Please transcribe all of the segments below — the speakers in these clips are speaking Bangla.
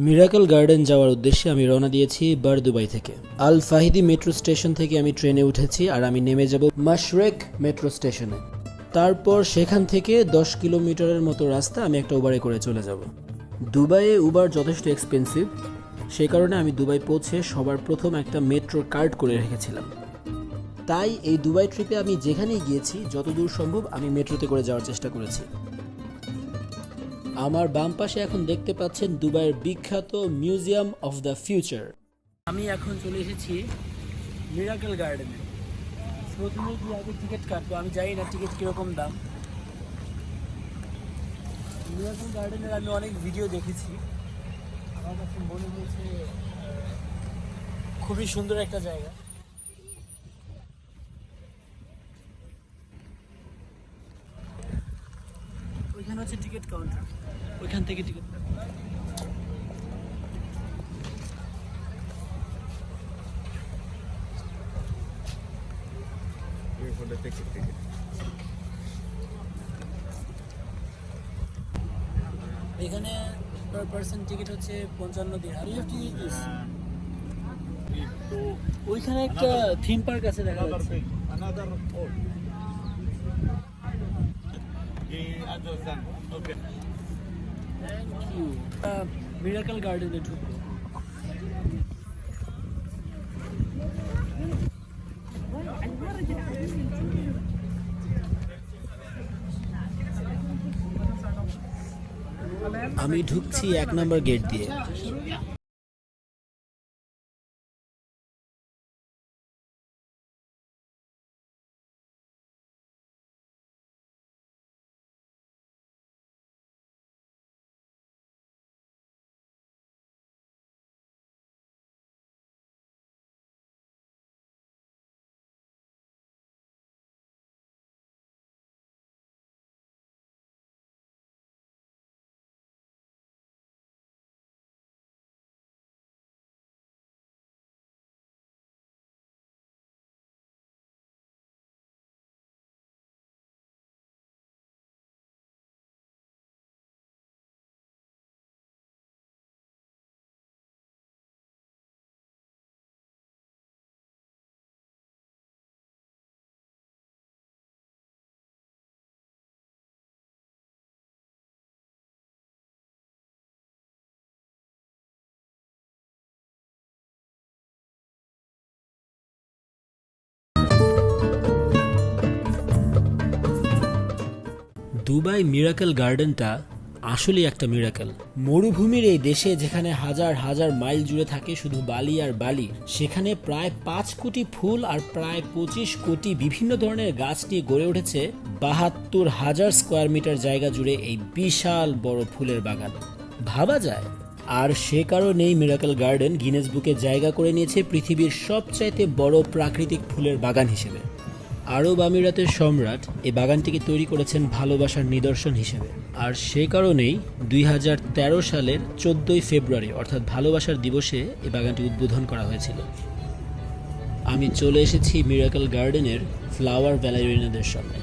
মিরাকল গার্ডেন যাওয়ার উদ্দেশ্যে আমি রওনা দিয়েছি দুবাই থেকে। আল ফাহিদি মেট্রো স্টেশন থেকে আমি ট্রেনে উঠেছি আর আমি নেমে যাব মাশরেক মেট্রো স্টেশনে। তারপর সেখান থেকে 10 কিলোমিটারের মতো রাস্তা আমি একটা উবারে করে চলে যাব। দুবাইয়ে উবার যথেষ্ট এক্সপেন্সিভ, সেই কারণে আমি দুবাই পৌঁছে সবার প্রথম একটা মেট্রো কার্ড করে রেখেছিলাম। তাই এই দুবাই ট্রিপে আমি যেখানেই গিয়েছি যতদূর সম্ভব আমি মেট্রোতে করে যাওয়ার চেষ্টা করেছি। আমার বাম পাশে এখন দেখতে পাচ্ছেন দুবাইয়ের বিখ্যাত মিউজিয়াম অফ দ্য ফিউচার। আমি এখন চলে এসেছি মিরাকল গার্ডেনে। প্রথমে কি আগে টিকিট কাটবো, আমি জানি না টিকিট কীরকম দাম। মিরাকল গার্ডেনের আমি অনেক ভিডিও দেখেছি, আমার কাছে মনে হয়েছে খুবই সুন্দর একটা জায়গা। ওইখানে হচ্ছে টিকিট কাউন্টার, ওইখান থেকে টিকিট কাটবো। এখানে পার পার্সন টিকিট হচ্ছে 55 দিরহাম। ওইখানে একটা থিম পার্ক আছে দেখা যাচ্ছে। মিরাকল গার্ডেনে ঢুকবো। আমি ঢুকছি 1 নম্বর গেট দিয়ে। দুবাই মিরাকল গার্ডেনটা আসলে একটা মিরাকল। মরুভূমির এই দেশে যেখানে হাজার হাজার মাইল জুড়ে থাকে শুধু বালি আর বালি, সেখানে প্রায় 5 কোটি ফুল আর প্রায় 25 কোটি বিভিন্ন ধরনের গাছ নিয়ে গড়ে উঠেছে 72,000 স্কোয়ার মিটার জায়গা জুড়ে এই বিশাল বড় ফুলের বাগান। ভাবা যায়। আর সে কারণেই মিরাকল গার্ডেন গিনেস বুকে জায়গা করে নিয়েছে পৃথিবীর সবচাইতে বড় প্রাকৃতিক ফুলের বাগান হিসেবে। আরব আমিরাতের সম্রাট এই বাগানটিকে তৈরি করেছেন ভালোবাসার নিদর্শন হিসেবে। আর সে কারণেই 2013 সালের 14 ফেব্রুয়ারি অর্থাৎ ভালোবাসার দিবসে এই বাগানটি উদ্বোধন করা হয়েছিল। আমি চলে এসেছি মিরাকল গার্ডেনের ফ্লাওয়ার ভ্যালেরিনাদের সামনে।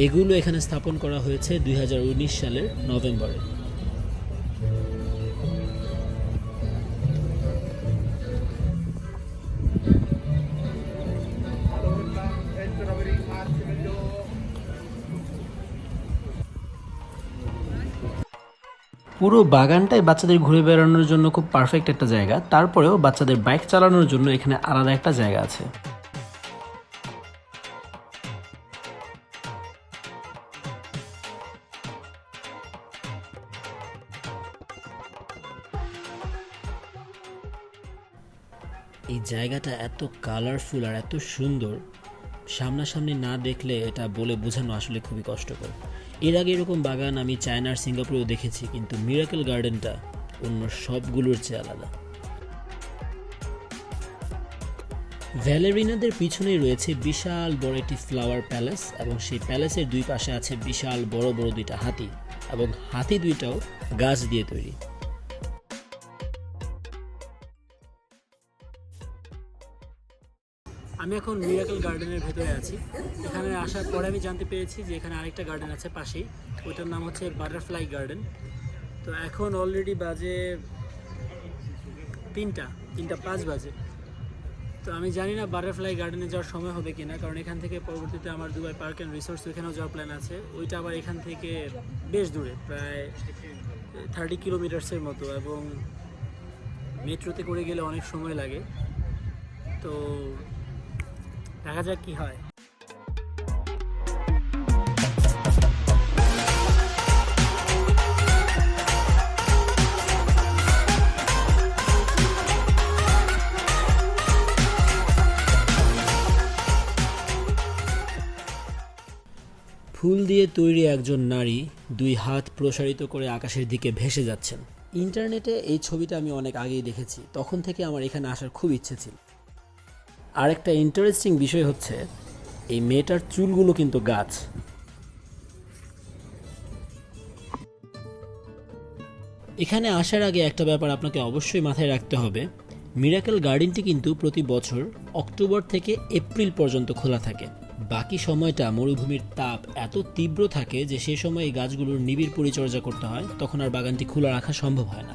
এগুলো এখানে স্থাপন করা হয়েছে 2019 সালের নভেম্বরে। পুরো বাগানটাই বাচ্চাদের ঘুরে বেড়ানোর জন্য খুব পারফেক্ট একটা জায়গা। তারপরেও বাচ্চাদের বাইক চালানোর জন্য এখানে আলাদা একটা জায়গা আছে। এই জায়গাটা এত কালারফুল আর এত সুন্দর, সামনাসামনি না দেখলে এটা বলে বোঝানো আসলে খুবই কষ্টকর। এর আগে এরকম বাগান আমি চায়না আর সিঙ্গাপুরেও দেখেছি, কিন্তু মিরাকল গার্ডেনটা অন্য সবগুলোর চেয়ে আলাদা। ভ্যালেরিনাদের পিছনেই রয়েছে বিশাল বড় একটি ফ্লাওয়ার প্যালেস, এবং সেই প্যালেসের দুই পাশে আছে বিশাল বড় বড় দুইটা হাতি, এবং হাতি দুইটাও গাছ দিয়ে তৈরি। আমি এখন মিরাকল গার্ডেনের ভেতরে আছি। এখানে আসার পরে আমি জানতে পেরেছি যে এখানে আরেকটা গার্ডেন আছে পাশেই, ওইটার নাম হচ্ছে বাটারফ্লাই গার্ডেন। তো এখন অলরেডি বাজে 3:05 বাজে। তো আমি জানি না বাটারফ্লাই গার্ডেনে যাওয়ার সময় হবে কিনা, কারণ এখান থেকে পরবর্তীতে আমার দুবাই পার্ক অ্যান্ড রিসোর্টস ওইখানেও যাওয়ার প্ল্যান আছে। ওইটা আবার এখান থেকে বেশ দূরে, প্রায় 30 কিলোমিটার্সের মতো, এবং মেট্রোতে করে গেলে অনেক সময় লাগে। তো দেখা যাক কি হয়। ফুল দিয়ে তৈরি একজন নারী 2 হাত প্রসারিত করে আকাশের দিকে ভেসে যাচ্ছেন। ইন্টারনেটে এই ছবিটা আমি অনেক আগেই দেখেছি, তখন থেকে আমার এখানে আসার খুব ইচ্ছে ছিল। আর একটা ইন্টারেস্টিং বিষয় হচ্ছে এই মেয়েটার চুলগুলো কিন্তু গাছ। এখানে আসার আগে একটা ব্যাপার আপনাকে অবশ্যই মাথায় রাখতে হবে, মিরাকেল গার্ডেনটি কিন্তু প্রতি বছর অক্টোবর থেকে এপ্রিল পর্যন্ত খোলা থাকে। বাকি সময়টা মরুভূমির তাপ এত তীব্র থাকে যে সে সময় এই গাছগুলোর নিবিড় পরিচর্যা করতে হয়, তখন আর বাগানটি খোলা রাখা সম্ভব হয় না।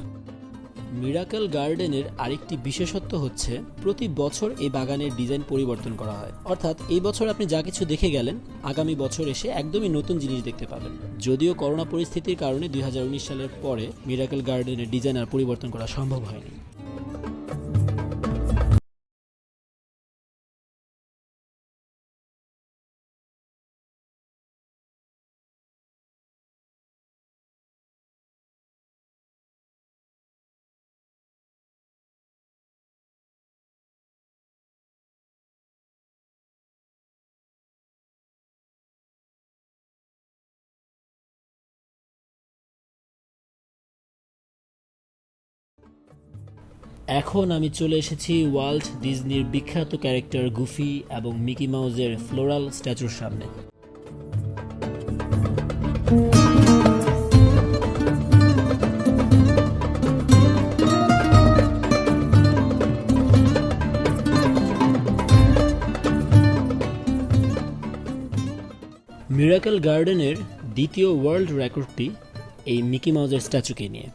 মিরাকেল গার্ডেনের আরেকটি বিশেষত্ব হচ্ছে প্রতি বছর এই বাগানের ডিজাইন পরিবর্তন করা হয়, অর্থাৎ এই বছর আপনি যা কিছু দেখে গেলেন আগামী বছর এসে একদমই নতুন জিনিস দেখতে পাবেন। যদিও করোনা পরিস্থিতির কারণে 2019 সালের পরে মিরাকেল গার্ডেনের ডিজাইন আর পরিবর্তন করা সম্ভব হয়নি। এখন আমি চলে এসেছি ওয়াল্ট ডিজনির বিখ্যাত ক্যারেক্টার গুফি এবং মিকি মাউসের ফ্লোরাল স্ট্যাচুর সামনে। মিরাকেল গার্ডেনের দ্বিতীয় ওয়ার্ল্ড রেকর্ডটি এই মিকি মাউসের স্ট্যাচুকে নিয়ে।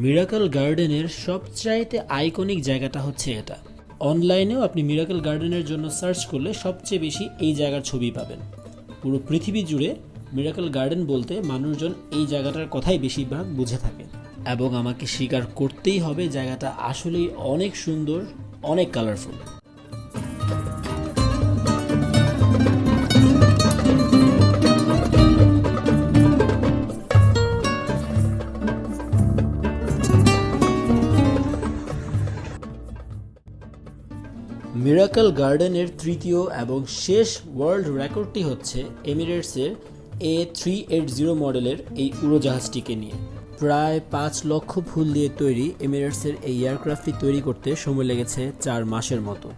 মিরাকেল গার্ডেনের সবচাইতে আইকনিক জায়গাটা হচ্ছে এটা। অনলাইনেও আপনি মিরাকেল গার্ডেনের জন্য সার্চ করলে সবচেয়ে বেশি এই জায়গার ছবি পাবেন। পুরো পৃথিবী জুড়ে মিরাকেল গার্ডেন বলতে মানুষজন এই জায়গাটার কথাই বেশিরভাগ বুঝে থাকে, এবং আমাকে স্বীকার করতেই হবে জায়গাটা আসলেই অনেক সুন্দর, অনেক কালারফুল। মিরাকল গার্ডেনের তৃতীয় এবং শেষ ওয়ার্ল্ড রেকর্ডটি হচ্ছে এমিরেটসের A380 মডেলের এই উড়োজাহাজটিকে নিয়ে। প্রায় 5 লক্ষ ফুল দিয়ে তৈরি এমিরেটসের এই এয়ারক্রাফটটি তৈরি করতে সময় লেগেছে 4 মাসের মতো।